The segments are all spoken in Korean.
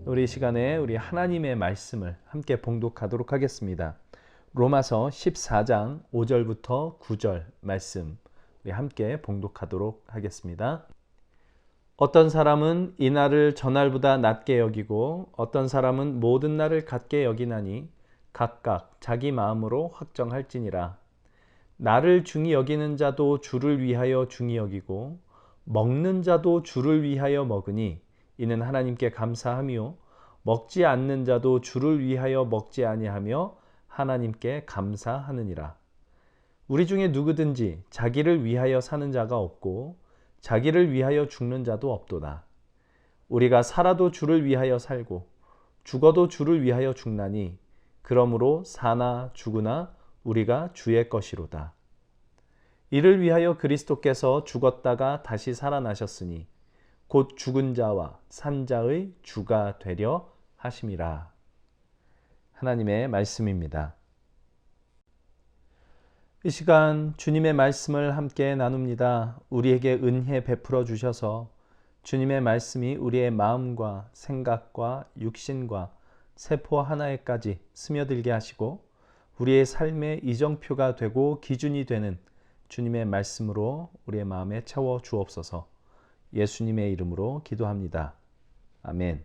우리 이 시간에 우리 하나님의 말씀을 함께 봉독하도록 하겠습니다. 로마서 14장 5절부터 9절 말씀 우리 함께 봉독하도록 하겠습니다. 어떤 사람은 이 날을 저날보다 낮게 여기고 어떤 사람은 모든 날을 같게 여기나니 각각 자기 마음으로 확정할지니라. 나를 중히 여기는 자도 주를 위하여 중히 여기고 먹는 자도 주를 위하여 먹으니 이는 하나님께 감사하며 먹지 않는 자도 주를 위하여 먹지 아니하며 하나님께 감사하느니라. 우리 중에 누구든지 자기를 위하여 사는 자가 없고 자기를 위하여 죽는 자도 없도다. 우리가 살아도 주를 위하여 살고 죽어도 주를 위하여 죽나니 그러므로 사나 죽으나 우리가 주의 것이로다. 이를 위하여 그리스도께서 죽었다가 다시 살아나셨으니 곧 죽은 자와 산 자의 주가 되려 하심이라. 하나님의 말씀입니다. 이 시간 주님의 말씀을 함께 나눕니다. 우리에게 은혜 베풀어 주셔서 주님의 말씀이 우리의 마음과 생각과 육신과 세포 하나에까지 스며들게 하시고 우리의 삶의 이정표가 되고 기준이 되는 주님의 말씀으로 우리의 마음에 채워 주옵소서. 예수님의 이름으로 기도합니다. 아멘.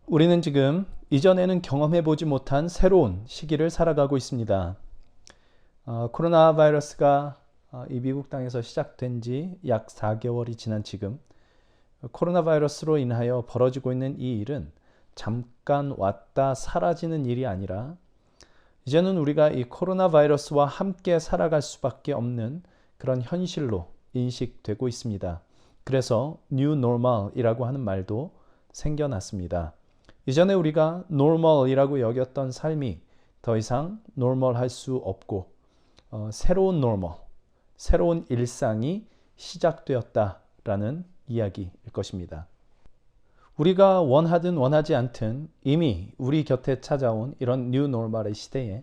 우리는 지금 이전에는 경험해보지 못한 새로운 시기를 살아가고 있습니다. 코로나 바이러스가 이 미국 땅에서 시작된 지 약 4개월이 지난 지금 코로나 바이러스로 인하여 벌어지고 있는 이 일은 잠깐 왔다 사라지는 일이 아니라 이제는 우리가 이 코로나 바이러스와 함께 살아갈 수밖에 없는 그런 현실로 인식되고 있습니다. 그래서 New Normal이라고 하는 말도 생겨났습니다. 이전에 우리가 Normal이라고 여겼던 삶이 더 이상 Normal 할 수 없고 새로운 Normal, 새로운 일상이 시작되었다라는 이야기일 것입니다. 우리가 원하든 원하지 않든 이미 우리 곁에 찾아온 이런 New Normal의 시대에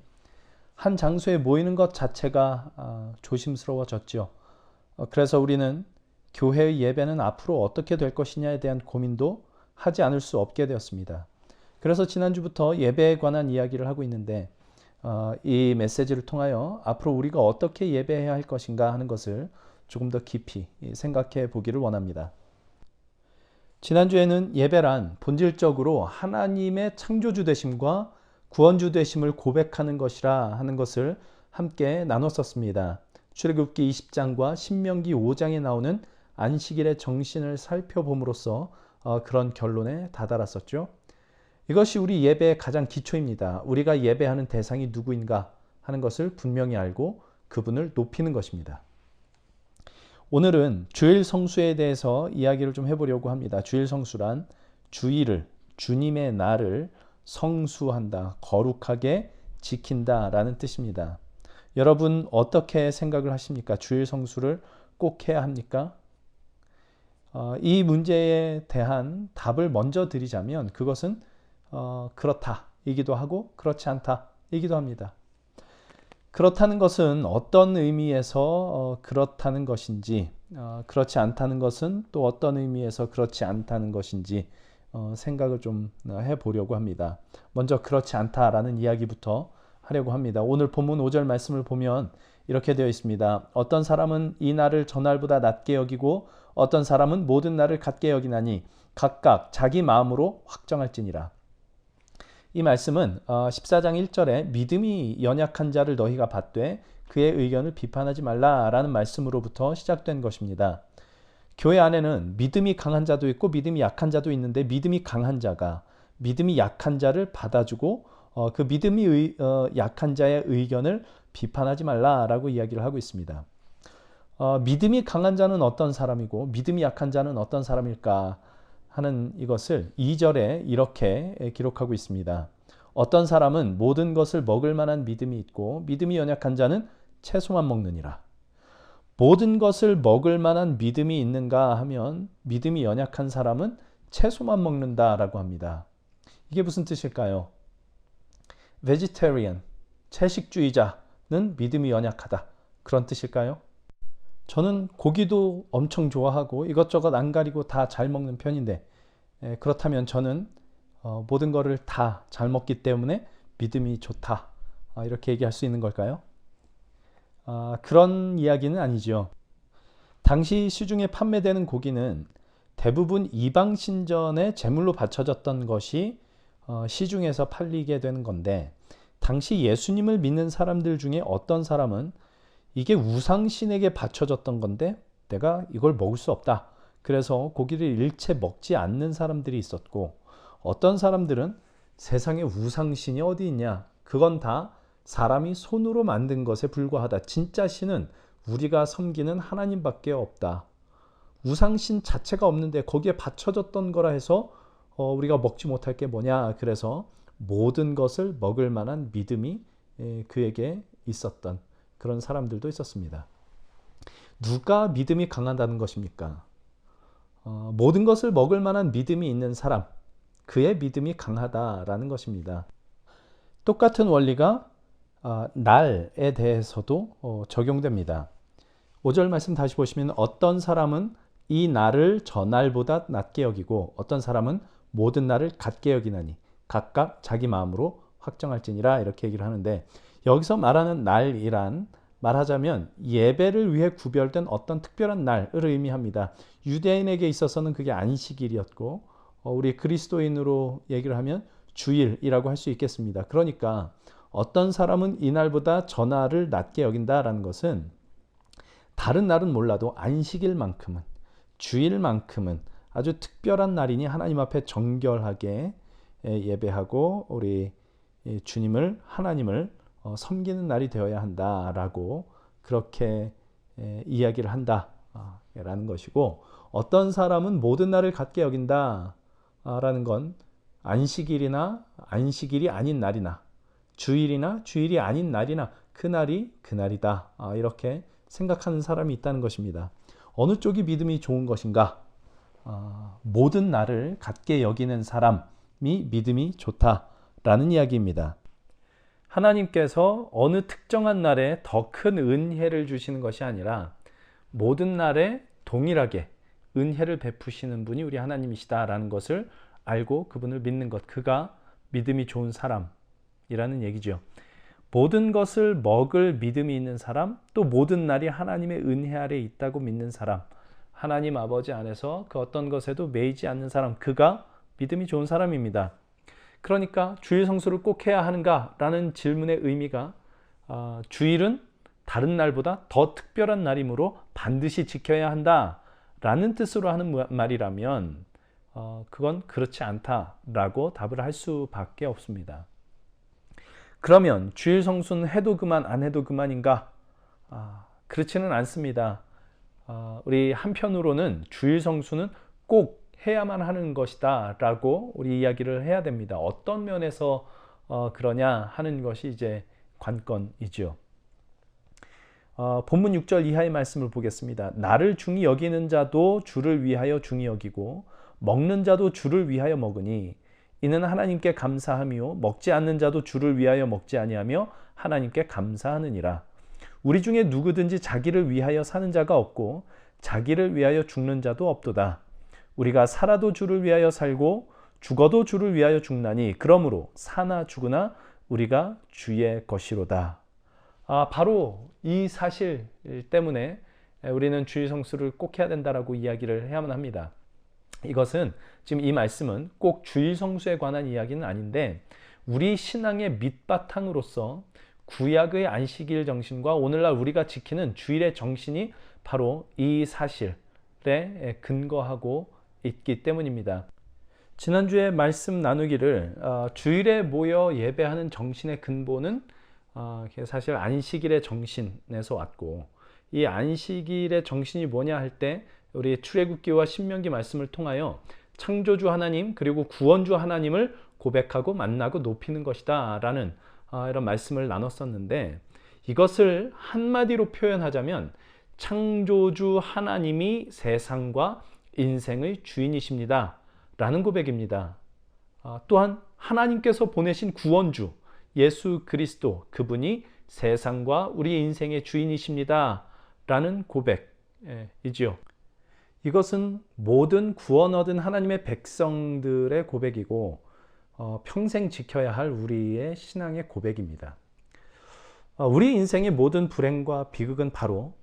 한 장소에 모이는 것 자체가 조심스러워졌죠. 그래서 우리는 교회의 예배는 앞으로 어떻게 될 것이냐에 대한 고민도 하지 않을 수 없게 되었습니다. 그래서 지난주부터 예배에 관한 이야기를 하고 있는데 이 메시지를 통하여 앞으로 우리가 어떻게 예배해야 할 것인가 하는 것을 조금 더 깊이 생각해 보기를 원합니다. 지난주에는 예배란 본질적으로 하나님의 창조주 되심과 구원주 되심을 고백하는 것이라 하는 것을 함께 나눴었습니다. 출애굽기 20장과 신명기 5장에 나오는 안식일의 정신을 살펴봄으로써 그런 결론에 다다랐었죠. 이것이 우리 예배의 가장 기초입니다. 우리가 예배하는 대상이 누구인가 하는 것을 분명히 알고 그분을 높이는 것입니다. 오늘은 주일 성수에 대해서 이야기를 좀 해보려고 합니다. 주일 성수란 주일을, 주님의 날을 성수한다, 거룩하게 지킨다 라는 뜻입니다. 여러분 어떻게 생각을 하십니까? 주일 성수를 꼭 해야 합니까? 이 문제에 대한 답을 먼저 드리자면 그것은 그렇다이기도 하고 그렇지 않다이기도 합니다. 그렇다는 것은 어떤 의미에서 그렇다는 것인지 그렇지 않다는 것은 또 어떤 의미에서 그렇지 않다는 것인지 생각을 좀 해보려고 합니다. 먼저 그렇지 않다라는 이야기부터 하려고 합니다. 오늘 본문 5절 말씀을 보면 이렇게 되어 있습니다. 어떤 사람은 이 날을 저날보다 낮게 여기고 어떤 사람은 모든 날을 같게 여기나니 각각 자기 마음으로 확정할지니라. 이 말씀은 14장 1절에 믿음이 연약한 자를 너희가 받되 그의 의견을 비판하지 말라라는 말씀으로부터 시작된 것입니다. 교회 안에는 믿음이 강한 자도 있고 믿음이 약한 자도 있는데 믿음이 강한 자가 믿음이 약한 자를 받아주고 그 믿음이 약한 자의 의견을 비판하지 말라라고 이야기를 하고 있습니다. 믿음이 강한 자는 어떤 사람이고 믿음이 약한 자는 어떤 사람일까 하는 이것을 2절에 이렇게 기록하고 있습니다. 어떤 사람은 모든 것을 먹을 만한 믿음이 있고 믿음이 연약한 자는 채소만 먹느니라. 모든 것을 먹을 만한 믿음이 있는가 하면 믿음이 연약한 사람은 채소만 먹는다라고 합니다. 이게 무슨 뜻일까요? vegetarian, 채식주의자는 믿음이 연약하다. 그런 뜻일까요? 저는 고기도 엄청 좋아하고 이것저것 안 가리고 다 잘 먹는 편인데, 그렇다면 저는 모든 거를 다 잘 먹기 때문에 믿음이 좋다. 이렇게 얘기할 수 있는 걸까요? 그런 이야기는 아니죠. 당시 시중에 판매되는 고기는 대부분 이방 신전에 제물로 바쳐졌던 것이 시중에서 팔리게 되는 건데, 당시 예수님을 믿는 사람들 중에 어떤 사람은 이게 우상신에게 바쳐졌던 건데 내가 이걸 먹을 수 없다. 그래서 고기를 일체 먹지 않는 사람들이 있었고, 어떤 사람들은 세상에 우상신이 어디 있냐? 그건 다 사람이 손으로 만든 것에 불과하다. 진짜 신은 우리가 섬기는 하나님밖에 없다. 우상신 자체가 없는데 거기에 바쳐졌던 거라 해서 우리가 먹지 못할 게 뭐냐? 그래서 모든 것을 먹을 만한 믿음이 그에게 있었던 그런 사람들도 있었습니다. 누가 믿음이 강하다는 것입니까? 모든 것을 먹을 만한 믿음이 있는 사람, 그의 믿음이 강하다라는 것입니다. 똑같은 원리가 날에 대해서도 적용됩니다. 5절 말씀 다시 보시면 어떤 사람은 이 날을 저 날보다 낮게 여기고 어떤 사람은 모든 날을 같게 여기나니 각각 자기 마음으로 확정할지니라, 이렇게 얘기를 하는데, 여기서 말하는 날이란 말하자면 예배를 위해 구별된 어떤 특별한 날을 의미합니다. 유대인에게 있어서는 그게 안식일이었고, 우리 그리스도인으로 얘기를 하면 주일이라고 할 수 있겠습니다. 그러니까 어떤 사람은 이 날보다 저 날을 낮게 여긴다라는 것은 다른 날은 몰라도 안식일만큼은, 주일만큼은 아주 특별한 날이니 하나님 앞에 정결하게 예배하고 우리 주님을, 하나님을 섬기는 날이 되어야 한다라고 그렇게 이야기를 한다라는 것이고, 어떤 사람은 모든 날을 같게 여긴다라는 건 안식일이나 안식일이 아닌 날이나 주일이나 주일이 아닌 날이나 그 날이 그 날이다, 이렇게 생각하는 사람이 있다는 것입니다. 어느 쪽이 믿음이 좋은 것인가? 모든 날을 같게 여기는 사람이 믿음이 좋다라는 이야기입니다. 하나님께서 어느 특정한 날에 더 큰 은혜를 주시는 것이 아니라 모든 날에 동일하게 은혜를 베푸시는 분이 우리 하나님이시다라는 것을 알고 그분을 믿는 것, 그가 믿음이 좋은 사람이라는 얘기죠. 모든 것을 먹을 믿음이 있는 사람, 또 모든 날이 하나님의 은혜 아래 있다고 믿는 사람, 하나님 아버지 안에서 그 어떤 것에도 매이지 않는 사람, 그가 믿음이 좋은 사람입니다. 그러니까 주일 성수를 꼭 해야 하는가라는 질문의 의미가 주일은 다른 날보다 더 특별한 날이므로 반드시 지켜야 한다라는 뜻으로 하는 말이라면 그건 그렇지 않다라고 답을 할 수밖에 없습니다. 그러면 주일 성수는 해도 그만 안 해도 그만인가? 그렇지는 않습니다. 우리 한편으로는 주일 성수는 꼭 해야만 하는 것이다 라고 우리 이야기를 해야 됩니다. 어떤 면에서 그러냐 하는 것이 이제 관건이죠. 본문 6절 이하의 말씀을 보겠습니다. 나를 중히 여기는 자도 주를 위하여 중히 여기고 먹는 자도 주를 위하여 먹으니 이는 하나님께 감사하며 먹지 않는 자도 주를 위하여 먹지 아니하며 하나님께 감사하느니라. 우리 중에 누구든지 자기를 위하여 사는 자가 없고 자기를 위하여 죽는 자도 없도다. 우리가 살아도 주를 위하여 살고 죽어도 주를 위하여 죽나니 그러므로 사나 죽으나 우리가 주의 것이로다. 바로 이 사실 때문에 우리는 주일 성수를 꼭 해야 된다라고 이야기를 해야만 합니다. 이것은 지금 이 말씀은 꼭 주일 성수에 관한 이야기는 아닌데 우리 신앙의 밑바탕으로서 구약의 안식일 정신과 오늘날 우리가 지키는 주일의 정신이 바로 이 사실에 근거하고 있기 때문입니다. 지난주에 말씀 나누기를 주일에 모여 예배하는 정신의 근본은 사실 안식일의 정신에서 왔고, 이 안식일의 정신이 뭐냐 할 때 우리 출애굽기와 신명기 말씀을 통하여 창조주 하나님 그리고 구원주 하나님을 고백하고 만나고 높이는 것이다 라는 이런 말씀을 나눴었는데, 이것을 한마디로 표현하자면 창조주 하나님이 세상과 인생의 주인이십니다 라는 고백입니다. 또한 하나님께서 보내신 구원주 예수 그리스도, 그분이 세상과 우리 인생의 주인이십니다 라는 고백, 이지요. 이것은 모든 구원 얻은 하나님의 백성들의 고백이고 평생 지켜야 할 우리의 신앙의 고백입니다. 우리 인생의 모든 불행과 비극은 바로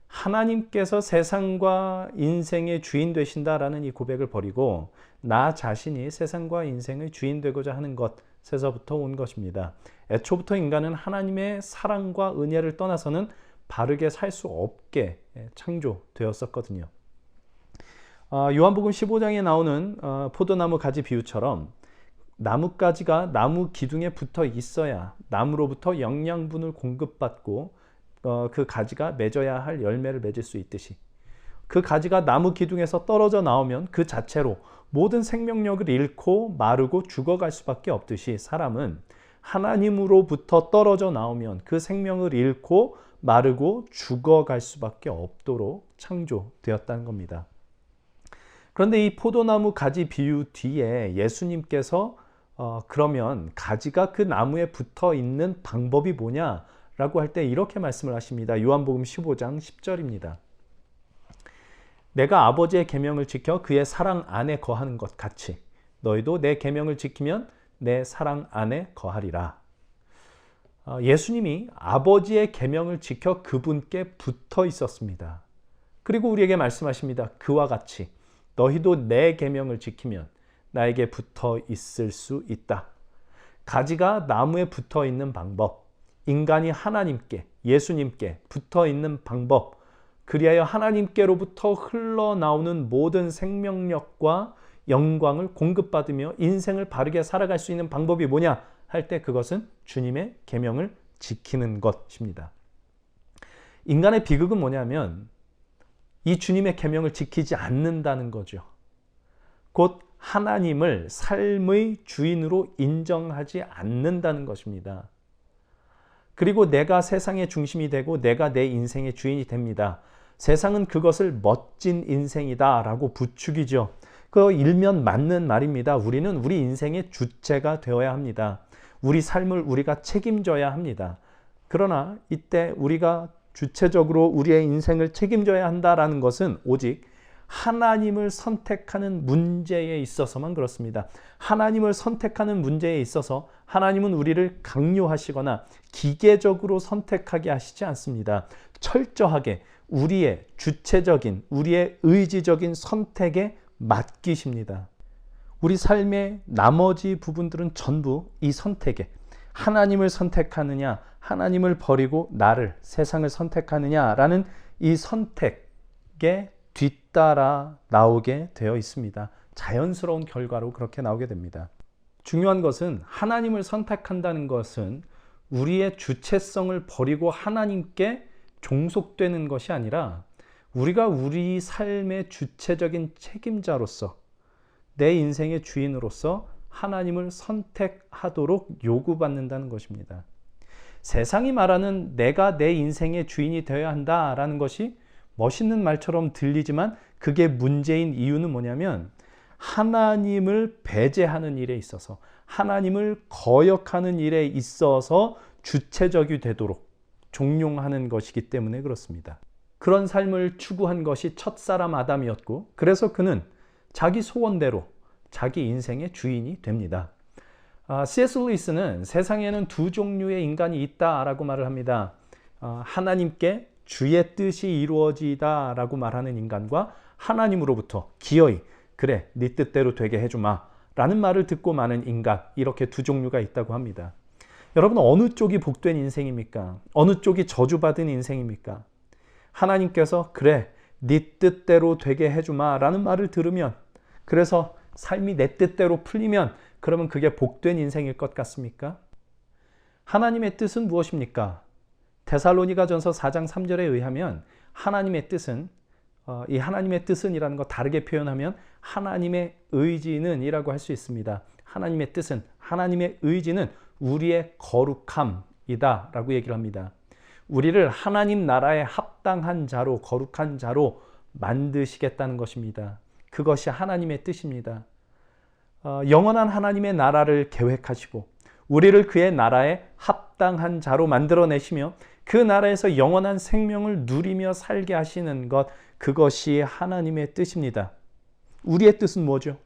하나님께서 세상과 인생의 주인 되신다라는 이 고백을 버리고 나 자신이 세상과 인생의 주인 되고자 하는 것에서부터 온 것입니다. 애초부터 인간은 하나님의 사랑과 은혜를 떠나서는 바르게 살 수 없게 창조되었었거든요. 요한복음 15장에 나오는 포도나무 가지 비유처럼 나뭇가지가 나무 기둥에 붙어 있어야 나무로부터 영양분을 공급받고 그 가지가 맺어야 할 열매를 맺을 수 있듯이 그 가지가 나무 기둥에서 떨어져 나오면 그 자체로 모든 생명력을 잃고 마르고 죽어갈 수밖에 없듯이 사람은 하나님으로부터 떨어져 나오면 그 생명을 잃고 마르고 죽어갈 수밖에 없도록 창조되었다는 겁니다. 그런데 이 포도나무 가지 비유 뒤에 예수님께서 그러면 가지가 그 나무에 붙어 있는 방법이 뭐냐? 라고 할 때 이렇게 말씀을 하십니다. 요한복음 15장 10절입니다. 내가 아버지의 계명을 지켜 그의 사랑 안에 거하는 것 같이 너희도 내 계명을 지키면 내 사랑 안에 거하리라. 예수님이 아버지의 계명을 지켜 그분께 붙어 있었습니다. 그리고 우리에게 말씀하십니다. 그와 같이 너희도 내 계명을 지키면 나에게 붙어 있을 수 있다. 가지가 나무에 붙어 있는 방법, 인간이 하나님께, 예수님께 붙어 있는 방법, 그리하여 하나님께로부터 흘러나오는 모든 생명력과 영광을 공급받으며 인생을 바르게 살아갈 수 있는 방법이 뭐냐 할 때 그것은 주님의 계명을 지키는 것입니다. 인간의 비극은 뭐냐면 이 주님의 계명을 지키지 않는다는 거죠. 곧 하나님을 삶의 주인으로 인정하지 않는다는 것입니다. 그리고 내가 세상의 중심이 되고 내가 내 인생의 주인이 됩니다. 세상은 그것을 멋진 인생이다 라고 부추기죠. 그 일면 맞는 말입니다. 우리는 우리 인생의 주체가 되어야 합니다. 우리 삶을 우리가 책임져야 합니다. 그러나 이때 우리가 주체적으로 우리의 인생을 책임져야 한다라는 것은 오직 하나님을 선택하는 문제에 있어서만 그렇습니다. 하나님을 선택하는 문제에 있어서 하나님은 우리를 강요하시거나 기계적으로 선택하게 하시지 않습니다. 철저하게 우리의 주체적인, 우리의 의지적인 선택에 맡기십니다. 우리 삶의 나머지 부분들은 전부 이 선택에 하나님을 선택하느냐, 하나님을 버리고 나를, 세상을 선택하느냐라는 이 선택에 뒤따라 나오게 되어 있습니다. 자연스러운 결과로 그렇게 나오게 됩니다. 중요한 것은 하나님을 선택한다는 것은 우리의 주체성을 버리고 하나님께 종속되는 것이 아니라 우리가 우리 삶의 주체적인 책임자로서 내 인생의 주인으로서 하나님을 선택하도록 요구받는다는 것입니다. 세상이 말하는 내가 내 인생의 주인이 되어야 한다라는 것이 멋있는 말처럼 들리지만 그게 문제인 이유는 뭐냐면 하나님을 배제하는 일에 있어서 하나님을 거역하는 일에 있어서 주체적이 되도록 종용하는 것이기 때문에 그렇습니다. 그런 삶을 추구한 것이 첫사람 아담이었고 그래서 그는 자기 소원대로 자기 인생의 주인이 됩니다. C.S. 루이스는 세상에는 두 종류의 인간이 있다라고 말을 합니다. 하나님께 주의 뜻이 이루어지다 라고 말하는 인간과 하나님으로부터 기어이 그래 네 뜻대로 되게 해주마 라는 말을 듣고 마는 인간, 이렇게 두 종류가 있다고 합니다. 여러분, 어느 쪽이 복된 인생입니까? 어느 쪽이 저주받은 인생입니까? 하나님께서 그래 네 뜻대로 되게 해주마 라는 말을 들으면, 그래서 삶이 내 뜻대로 풀리면 그러면 그게 복된 인생일 것 같습니까? 하나님의 뜻은 무엇입니까? 데살로니가전서 4장 3절에 의하면 하나님의 뜻은 이 하나님의 뜻은 이라는 거 다르게 표현하면 하나님의 의지는 이라고 할 수 있습니다. 하나님의 뜻은, 하나님의 의지는 우리의 거룩함이다 라고 얘기를 합니다. 우리를 하나님 나라에 합당한 자로, 거룩한 자로 만드시겠다는 것입니다. 그것이 하나님의 뜻입니다. 영원한 하나님의 나라를 계획하시고 우리를 그의 나라에 합당한 자로 만들어내시며 그 나라에서 영원한 생명을 누리며 살게 하시는 것, 그것이 하나님의 뜻입니다. 우리의 뜻은 뭐죠?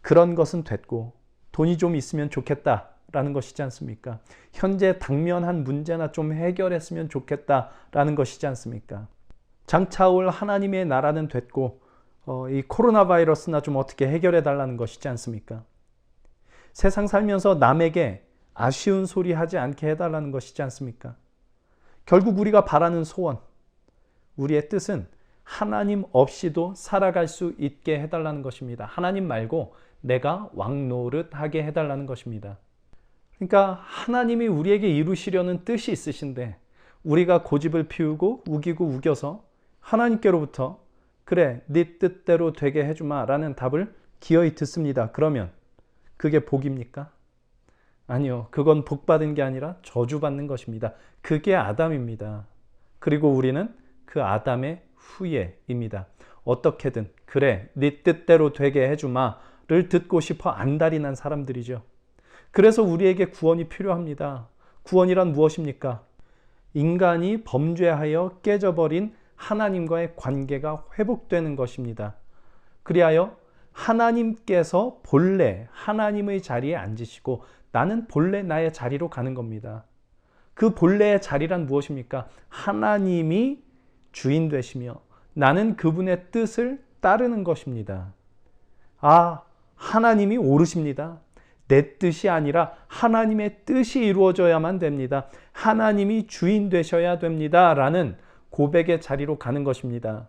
그런 것은 됐고 돈이 좀 있으면 좋겠다라는 것이지 않습니까? 현재 당면한 문제나 좀 해결했으면 좋겠다라는 것이지 않습니까? 장차 올 하나님의 나라는 됐고 이 코로나 바이러스나 좀 어떻게 해결해 달라는 것이지 않습니까? 세상 살면서 남에게 아쉬운 소리 하지 않게 해달라는 것이지 않습니까? 결국 우리가 바라는 소원, 우리의 뜻은 하나님 없이도 살아갈 수 있게 해달라는 것입니다. 하나님 말고 내가 왕노릇하게 해달라는 것입니다. 그러니까 하나님이 우리에게 이루시려는 뜻이 있으신데 우리가 고집을 피우고 우기고 우겨서 하나님께로부터 그래 네 뜻대로 되게 해주마 라는 답을 기어이 듣습니다. 그러면 그게 복입니까? 아니요. 그건 복받은 게 아니라 저주받는 것입니다. 그게 아담입니다. 그리고 우리는 그 아담의 후예입니다. 어떻게든 그래 네 뜻대로 되게 해주마를 듣고 싶어 안달이 난 사람들이죠. 그래서 우리에게 구원이 필요합니다. 구원이란 무엇입니까? 인간이 범죄하여 깨져버린 하나님과의 관계가 회복되는 것입니다. 그리하여 하나님께서 본래 하나님의 자리에 앉으시고 나는 본래 나의 자리로 가는 겁니다. 그 본래의 자리란 무엇입니까? 하나님이 주인 되시며 나는 그분의 뜻을 따르는 것입니다. 아, 하나님이 오르십니다. 내 뜻이 아니라 하나님의 뜻이 이루어져야만 됩니다. 하나님이 주인 되셔야 됩니다. 라는 고백의 자리로 가는 것입니다.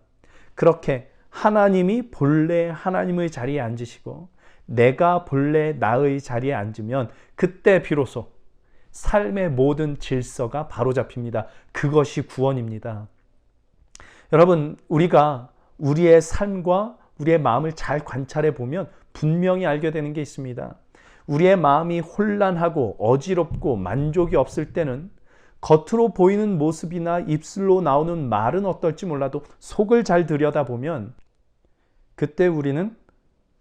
그렇게 하나님이 본래 하나님의 자리에 앉으시고 내가 본래 나의 자리에 앉으면 그때 비로소 삶의 모든 질서가 바로잡힙니다. 그것이 구원입니다. 여러분, 우리가 우리의 삶과 우리의 마음을 잘 관찰해 보면 분명히 알게 되는 게 있습니다. 우리의 마음이 혼란하고 어지럽고 만족이 없을 때는 겉으로 보이는 모습이나 입술로 나오는 말은 어떨지 몰라도 속을 잘 들여다보면 그때 우리는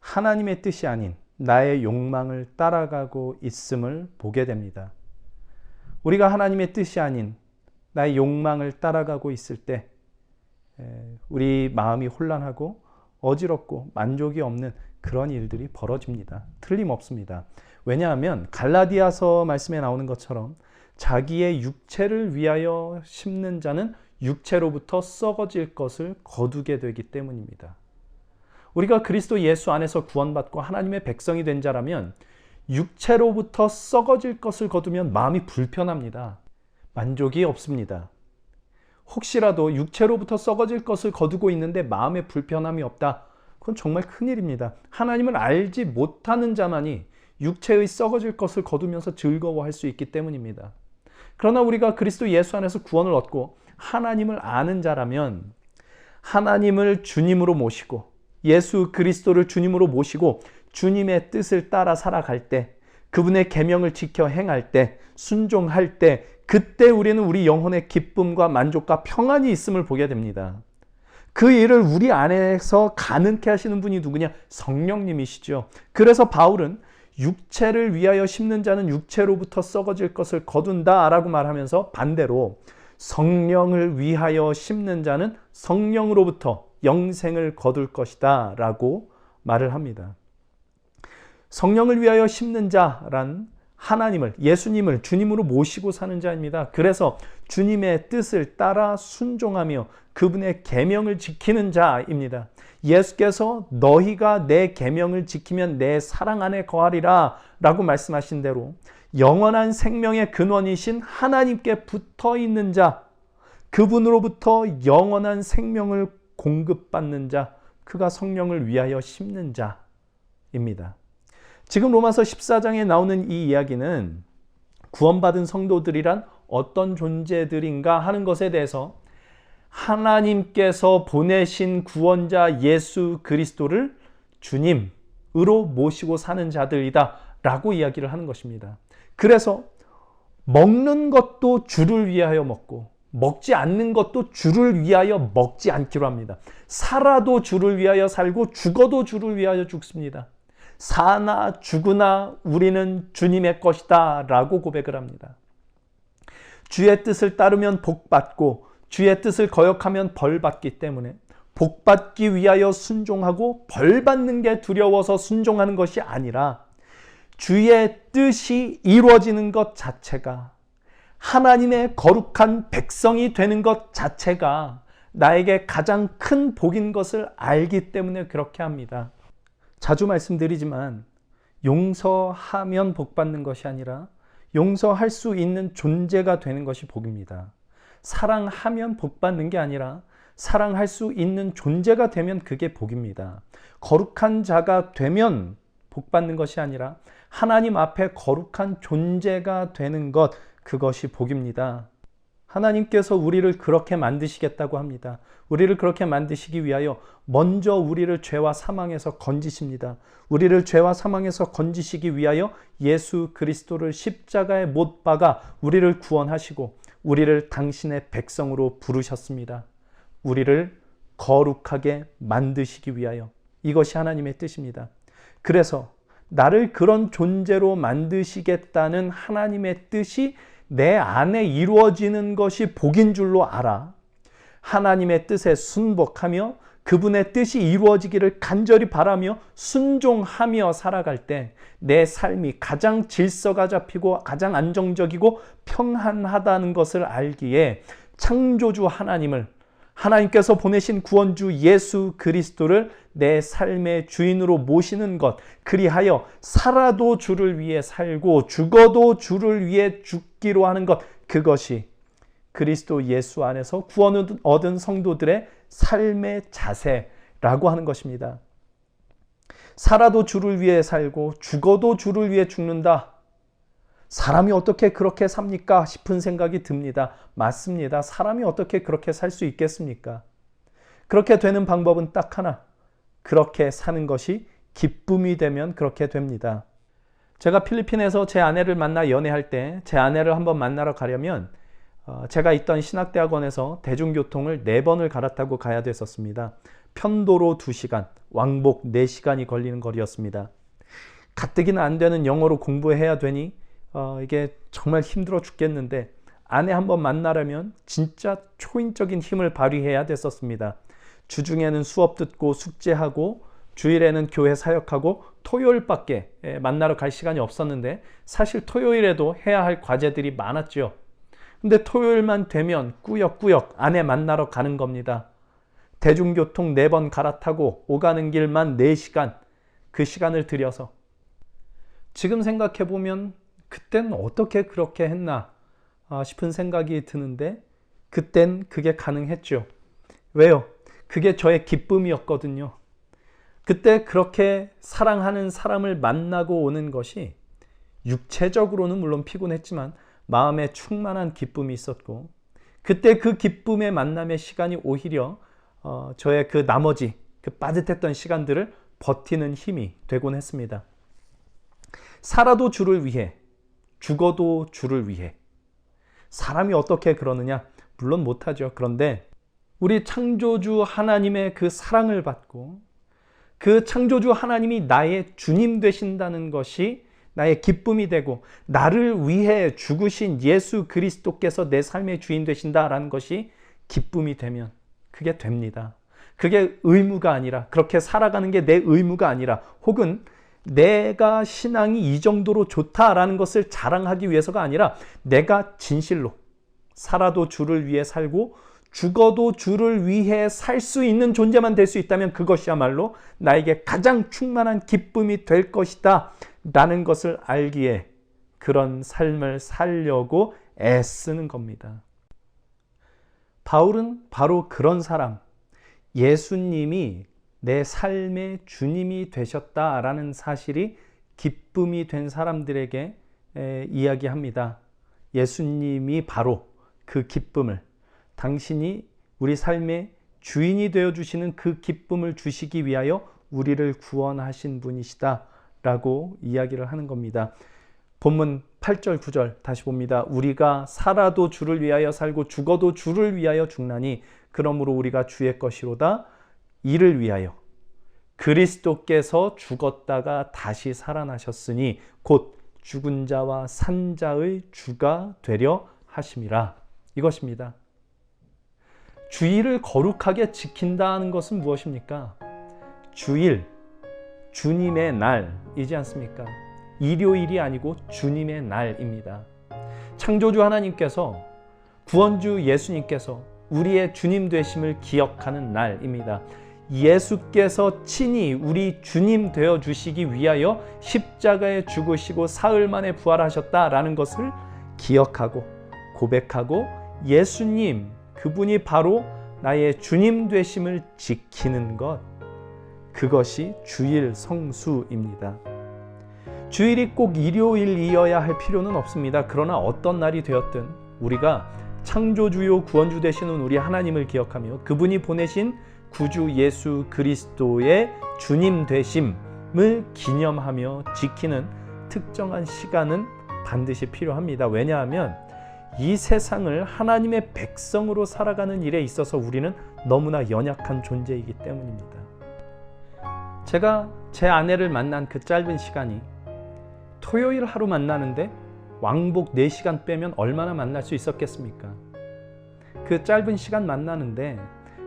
하나님의 뜻이 아닌 나의 욕망을 따라가고 있음을 보게 됩니다. 우리가 하나님의 뜻이 아닌 나의 욕망을 따라가고 있을 때 우리 마음이 혼란하고 어지럽고 만족이 없는 그런 일들이 벌어집니다. 틀림없습니다. 왜냐하면 갈라디아서 말씀에 나오는 것처럼 자기의 육체를 위하여 심는 자는 육체로부터 썩어질 것을 거두게 되기 때문입니다. 우리가 그리스도 예수 안에서 구원받고 하나님의 백성이 된 자라면 육체로부터 썩어질 것을 거두면 마음이 불편합니다. 만족이 없습니다. 혹시라도 육체로부터 썩어질 것을 거두고 있는데 마음에 불편함이 없다. 그건 정말 큰일입니다. 하나님을 알지 못하는 자만이 육체의 썩어질 것을 거두면서 즐거워할 수 있기 때문입니다. 그러나 우리가 그리스도 예수 안에서 구원을 얻고 하나님을 아는 자라면 하나님을 주님으로 모시고 예수 그리스도를 주님으로 모시고 주님의 뜻을 따라 살아갈 때, 그분의 계명을 지켜 행할 때, 순종할 때, 그때 우리는 우리 영혼의 기쁨과 만족과 평안이 있음을 보게 됩니다. 그 일을 우리 안에서 가능케 하시는 분이 누구냐? 성령님이시죠. 그래서 바울은 육체를 위하여 심는 자는 육체로부터 썩어질 것을 거둔다 라고 말하면서 반대로 성령을 위하여 심는 자는 성령으로부터 영생을 거둘 것이다 라고 말을 합니다. 성령을 위하여 심는 자란 하나님을, 예수님을 주님으로 모시고 사는 자입니다. 그래서 주님의 뜻을 따라 순종하며 그분의 계명을 지키는 자입니다. 예수께서 너희가 내 계명을 지키면 내 사랑 안에 거하리라 라고 말씀하신 대로 영원한 생명의 근원이신 하나님께 붙어 있는 자, 그분으로부터 영원한 생명을 공급받는 자, 그가 성령을 위하여 심는 자입니다. 지금 로마서 14장에 나오는 이 이야기는 구원받은 성도들이란 어떤 존재들인가 하는 것에 대해서 하나님께서 보내신 구원자 예수 그리스도를 주님으로 모시고 사는 자들이다 라고 이야기를 하는 것입니다. 그래서 먹는 것도 주를 위하여 먹고 먹지 않는 것도 주를 위하여 먹지 않기로 합니다. 살아도 주를 위하여 살고 죽어도 주를 위하여 죽습니다. 사나 죽으나 우리는 주님의 것이다 라고 고백을 합니다. 주의 뜻을 따르면 복받고 주의 뜻을 거역하면 벌받기 때문에 복받기 위하여 순종하고 벌받는 게 두려워서 순종하는 것이 아니라 주의 뜻이 이루어지는 것 자체가, 하나님의 거룩한 백성이 되는 것 자체가 나에게 가장 큰 복인 것을 알기 때문에 그렇게 합니다. 자주 말씀드리지만 용서하면 복받는 것이 아니라 용서할 수 있는 존재가 되는 것이 복입니다. 사랑하면 복받는 게 아니라 사랑할 수 있는 존재가 되면 그게 복입니다. 거룩한 자가 되면 복받는 것이 아니라 하나님 앞에 거룩한 존재가 되는 것, 그것이 복입니다. 하나님께서 우리를 그렇게 만드시겠다고 합니다. 우리를 그렇게 만드시기 위하여 먼저 우리를 죄와 사망에서 건지십니다. 우리를 죄와 사망에서 건지시기 위하여 예수 그리스도를 십자가에 못 박아 우리를 구원하시고 우리를 당신의 백성으로 부르셨습니다. 우리를 거룩하게 만드시기 위하여. 이것이 하나님의 뜻입니다. 그래서 나를 그런 존재로 만드시겠다는 하나님의 뜻이 내 안에 이루어지는 것이 복인 줄로 알아 하나님의 뜻에 순복하며 그분의 뜻이 이루어지기를 간절히 바라며 순종하며 살아갈 때 내 삶이 가장 질서가 잡히고 가장 안정적이고 평안하다는 것을 알기에 창조주 하나님께서 보내신 구원주 예수 그리스도를 내 삶의 주인으로 모시는 것, 그리하여 살아도 주를 위해 살고 죽어도 주를 위해 죽기로 하는 것, 그것이 그리스도 예수 안에서 구원을 얻은 성도들의 삶의 자세라고 하는 것입니다. 살아도 주를 위해 살고 죽어도 주를 위해 죽는다. 사람이 어떻게 그렇게 삽니까? 싶은 생각이 듭니다. 맞습니다. 사람이 어떻게 그렇게 살 수 있겠습니까? 그렇게 되는 방법은 딱 하나. 그렇게 사는 것이 기쁨이 되면 그렇게 됩니다. 제가 필리핀에서 제 아내를 만나 연애할 때 제 아내를 한번 만나러 가려면 제가 있던 신학대학원에서 대중교통을 4번을 갈아타고 가야 됐었습니다. 편도로 2시간, 왕복 4시간이 걸리는 거리였습니다. 가뜩이나 안 되는 영어로 공부해야 되니 이게 정말 힘들어 죽겠는데 아내 한번 만나려면 진짜 초인적인 힘을 발휘해야 됐었습니다. 주중에는 수업 듣고 숙제하고 주일에는 교회 사역하고 토요일밖에 만나러 갈 시간이 없었는데 사실 토요일에도 해야 할 과제들이 많았죠. 근데 토요일만 되면 꾸역꾸역 아내 만나러 가는 겁니다. 대중교통 4번 갈아타고 오가는 길만 4시간, 그 시간을 들여서. 지금 생각해보면 그땐 어떻게 그렇게 했나 싶은 생각이 드는데 그땐 그게 가능했죠. 왜요? 그게 저의 기쁨이었거든요. 그때 그렇게 사랑하는 사람을 만나고 오는 것이 육체적으로는 물론 피곤했지만 마음에 충만한 기쁨이 있었고 그때 그 기쁨의 만남의 시간이 오히려 저의 그 나머지 그 빠듯했던 시간들을 버티는 힘이 되곤 했습니다. 살아도 주를 위해, 죽어도 주를 위해. 사람이 어떻게 그러느냐? 물론 못하죠. 그런데 우리 창조주 하나님의 그 사랑을 받고 그 창조주 하나님이 나의 주님 되신다는 것이 나의 기쁨이 되고 나를 위해 죽으신 예수 그리스도께서 내 삶의 주인 되신다라는 것이 기쁨이 되면 그게 됩니다. 그게 의무가 아니라, 그렇게 살아가는 게 내 의무가 아니라, 혹은 내가 신앙이 이 정도로 좋다라는 것을 자랑하기 위해서가 아니라 내가 진실로 살아도 주를 위해 살고 죽어도 주를 위해 살 수 있는 존재만 될 수 있다면 그것이야말로 나에게 가장 충만한 기쁨이 될 것이다 라는 것을 알기에 그런 삶을 살려고 애쓰는 겁니다. 바울은 바로 그런 사람, 예수님이 내 삶의 주님이 되셨다라는 사실이 기쁨이 된 사람들에게 이야기합니다. 예수님이 바로 그 기쁨을, 당신이 우리 삶의 주인이 되어주시는 그 기쁨을 주시기 위하여 우리를 구원하신 분이시다 라고 이야기를 하는 겁니다. 본문 8절 9절 다시 봅니다. 우리가 살아도 주를 위하여 살고 죽어도 주를 위하여 죽나니 그러므로 우리가 주의 것이로다. 이를 위하여 그리스도께서 죽었다가 다시 살아나셨으니 곧 죽은 자와 산 자의 주가 되려 하심이라. 이것입니다. 주일을 거룩하게 지킨다는 것은 무엇입니까? 주일, 주님의 날이지 않습니까? 일요일이 아니고 주님의 날입니다. 창조주 하나님께서, 구원주 예수님께서 우리의 주님 되심을 기억하는 날입니다. 예수께서 친히 우리 주님 되어 주시기 위하여 십자가에 죽으시고 사흘 만에 부활하셨다라는 것을 기억하고 고백하고 예수님, 그분이 바로 나의 주님 되심을 지키는 것, 그것이 주일 성수입니다. 주일이 꼭 일요일이어야 할 필요는 없습니다. 그러나 어떤 날이 되었든 우리가 창조주요 구원주 되시는 우리 하나님을 기억하며 그분이 보내신 구주 예수 그리스도의 주님 되심을 기념하며 지키는 특정한 시간은 반드시 필요합니다. 왜냐하면 이 세상을 하나님의 백성으로 살아가는 일에 있어서 우리는 너무나 연약한 존재이기 때문입니다. 제가 제 아내를 만난 그 짧은 시간이 토요일 하루 만나는데 왕복 4시간 빼면 얼마나 만날 수 있었겠습니까? 그 짧은 시간 만나는데,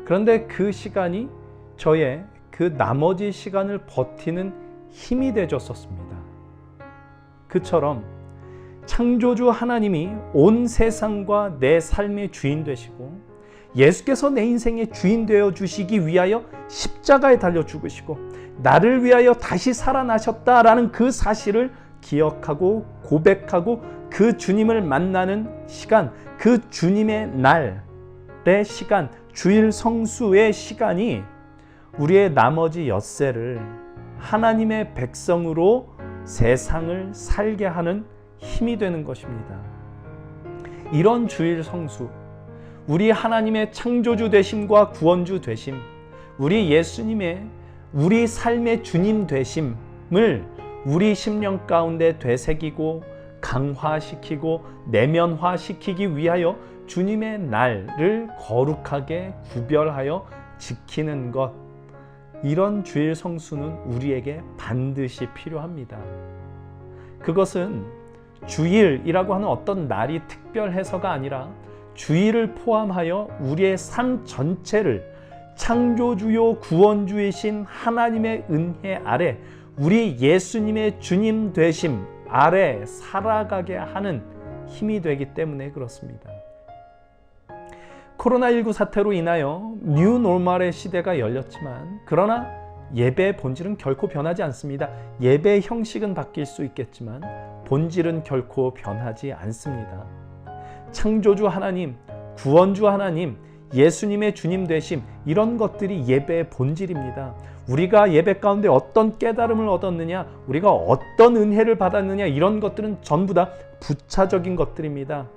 그런데 그 시간이 저의 그 나머지 시간을 버티는 힘이 되어줬었습니다. 그처럼 창조주 하나님이 온 세상과 내 삶의 주인 되시고 예수께서 내 인생의 주인 되어 주시기 위하여 십자가에 달려 죽으시고 나를 위하여 다시 살아나셨다라는 그 사실을 기억하고 고백하고 그 주님을 만나는 시간, 그 주님의 날의 시간, 주일 성수의 시간이 우리의 나머지 엿새를 하나님의 백성으로 세상을 살게 하는 힘이 되는 것입니다. 이런 주일 성수, 우리 하나님의 창조주 되심과 구원주 되심, 우리 예수님의 우리 삶의 주님 되심을 우리 심령 가운데 되새기고 강화시키고 내면화시키기 위하여 주님의 날을 거룩하게 구별하여 지키는 것, 이런 주일 성수는 우리에게 반드시 필요합니다. 그것은 주일이라고 하는 어떤 날이 특별해서가 아니라 주일을 포함하여 우리의 삶 전체를 창조주요 구원주이신 하나님의 은혜 아래 우리 예수님의 주님 되심 아래 살아가게 하는 힘이 되기 때문에 그렇습니다. 코로나19 사태로 인하여 뉴 노멀의 시대가 열렸지만, 그러나 예배의 본질은 결코 변하지 않습니다. 예배의 형식은 바뀔 수 있겠지만 본질은 결코 변하지 않습니다. 창조주 하나님, 구원주 하나님, 예수님의 주님 되심, 이런 것들이 예배의 본질입니다. 우리가 예배 가운데 어떤 깨달음을 얻었느냐, 우리가 어떤 은혜를 받았느냐, 이런 것들은 전부 다 부차적인 것들입니다.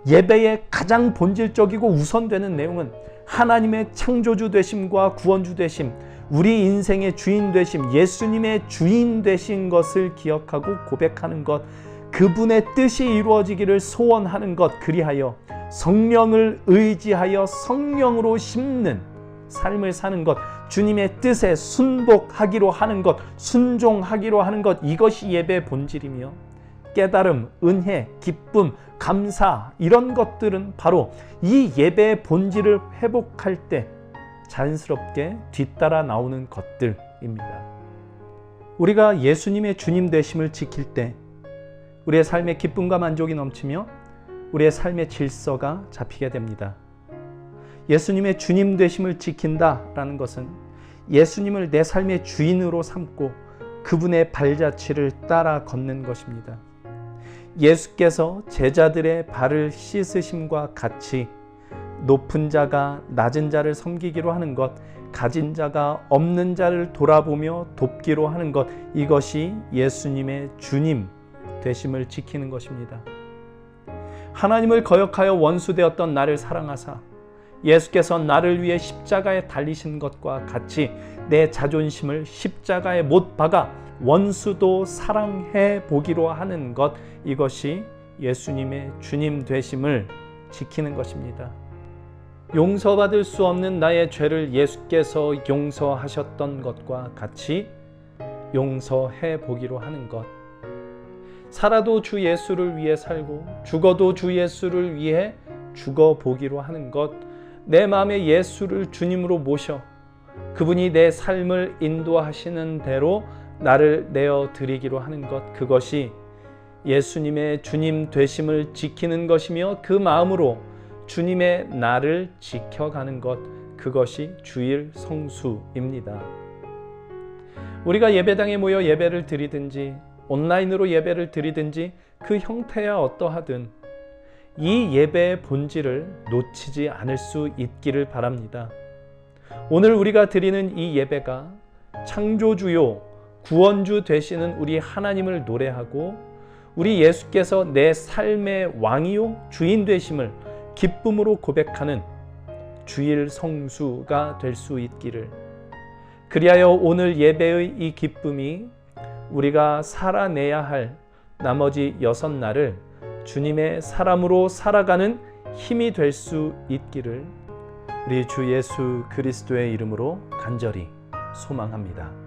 예배의 가장 본질적이고 우선되는 내용은 하나님의 창조주 되심과 구원주 되심, 우리 인생의 주인 되심, 예수님의 주인 되신 것을 기억하고 고백하는 것, 그분의 뜻이 이루어지기를 소원하는 것, 그리하여 성령을 의지하여 성령으로 심는 삶을 사는 것, 주님의 뜻에 순복하기로 하는 것, 순종하기로 하는 것, 이것이 예배의 본질이며, 깨달음, 은혜, 기쁨, 감사, 이런 것들은 바로 이 예배의 본질을 회복할 때 자연스럽게 뒤따라 나오는 것들입니다. 우리가 예수님의 주님 되심을 지킬 때 우리의 삶의 기쁨과 만족이 넘치며 우리의 삶의 질서가 잡히게 됩니다. 예수님의 주님 되심을 지킨다라는 것은 예수님을 내 삶의 주인으로 삼고 그분의 발자취를 따라 걷는 것입니다. 예수께서 제자들의 발을 씻으심과 같이 높은 자가 낮은 자를 섬기기로 하는 것, 가진 자가 없는 자를 돌아보며 돕기로 하는 것, 이것이 예수님의 주님 되심을 지키는 것입니다. 하나님을 거역하여 원수되었던 나를 사랑하사 예수께서 나를 위해 십자가에 달리신 것과 같이 내 자존심을 십자가에 못 박아 원수도 사랑해 보기로 하는 것, 이것이 예수님의 주님 되심을 지키는 것입니다. 용서받을 수 없는 나의 죄를 예수께서 용서하셨던 것과 같이 용서해 보기로 하는 것, 살아도 주 예수를 위해 살고 죽어도 주 예수를 위해 죽어보기로 하는 것, 내 마음에 예수를 주님으로 모셔 그분이 내 삶을 인도하시는 대로 나를 내어드리기로 하는 것, 그것이 예수님의 주님 되심을 지키는 것이며 그 마음으로 주님의 나를 지켜가는 것, 그것이 주일 성수입니다. 우리가 예배당에 모여 예배를 드리든지 온라인으로 예배를 드리든지 그 형태야 어떠하든 이 예배의 본질을 놓치지 않을 수 있기를 바랍니다. 오늘 우리가 드리는 이 예배가 창조주요 구원주 되시는 우리 하나님을 노래하고 우리 예수께서 내 삶의 왕이요 주인 되심을 기쁨으로 고백하는 주일 성수가 될 수 있기를, 그리하여 오늘 예배의 이 기쁨이 우리가 살아내야 할 나머지 6날을 주님의 사람으로 살아가는 힘이 될 수 있기를 우리 주 예수 그리스도의 이름으로 간절히 소망합니다.